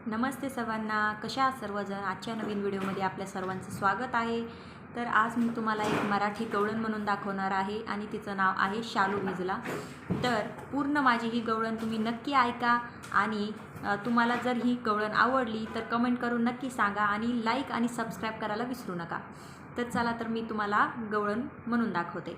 नमस्ते सर्वांना, कशा आहात सर्वजण. आजच्या नवीन व्हिडिओमध्ये आपल्या सर्वांचं स्वागत आहे. तर आज मी तुम्हाला एक मराठी गवळण म्हणून दाखवणार आहे आणि तिचं नाव आहे शालू भिजला. तर पूर्ण माझी ही गवळण तुम्ही नक्की ऐका आणि तुम्हाला जर ही गवळण आवडली तर कमेंट करून नक्की सांगा आणि लाईक आणि सबस्क्राईब करायला विसरू नका. तर चला तर मी तुम्हाला गवळण म्हणून दाखवते.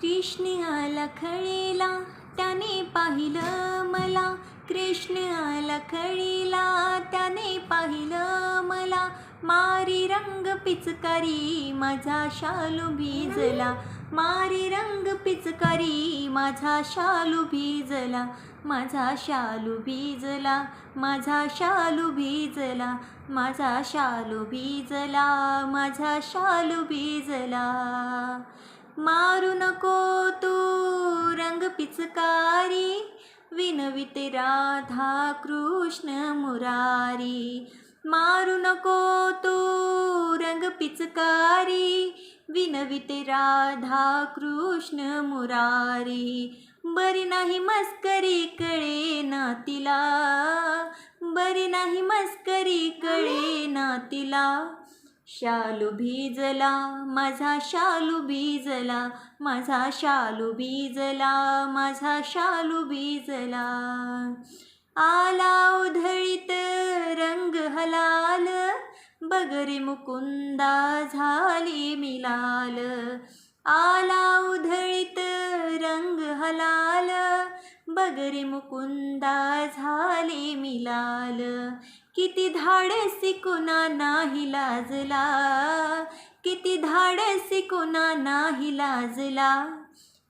कृष्ण आला खळीला त्याने पाहिलं मला, कृष्ण आला खळीला त्याने पाहिलं मला, मारी रंग पिचकारी माझा शालू भिजला, मारी रंग पिचकारी माझा शालू भिजला, माझा शालू भिजला, माझा शालू भिजला, माझा शालू भिजला, माझा शालू भिजला. मारू नको तू रंग पिचकारी, विनविते राधा कृष्ण मुरारी. मारू नको तू रंग पिचकारी, विनविते राधा कृष्ण मुरारी. बरी नाही मस्करी कळे ना तिला, बरी नाही मस्करी कळे ना तिला. शालू भिजला माझा शालू भिजला, माझा शालू भिजला, माझा शालू भिजला. आला उधळीत रंग हलाल, बगरे मुकुंदा झाली मिलाल. आला उधळीत रंग हलाल, बगरे मुकुंदा झाले मिलाल. किती धाडसी कुणा नाही लाजला, किती धाडसी कुणा नाही लाजला.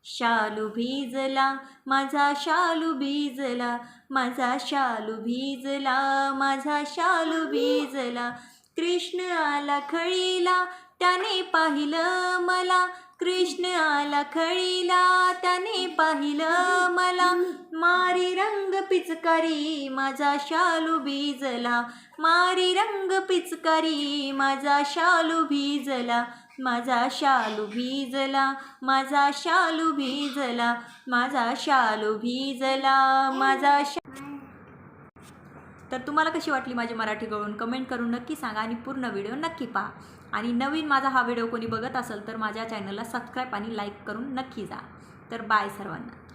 शालू भिजला माझा शालू भिजला, माझा शालू भिजला, माझा शालू भिजला. कृष्ण आला खळीला त्याने पाहिलं मला, कृष्ण आला खळीला त्याने पाहिलं मला, मारी रंग पिचकारी माझा शालू भिजला, मारी रंग पिचकारी माझा शालू भिजला, माझा शालू भिजला, माझा शालू भिजला, माझा शालू भिजला, माझा तर तुम्हाला कशी वाटली माझी मराठी गवळण कमेंट करून नक्की सांगा आणि पूर्ण व्हिडिओ नक्की पहा. आणि नवीन माझा हा व्हिडिओ कोणी बघत असेल तर माझ्या चॅनलला सबस्क्राईब आणि लाईक करून नक्की जा. तर बाय सर्वांना.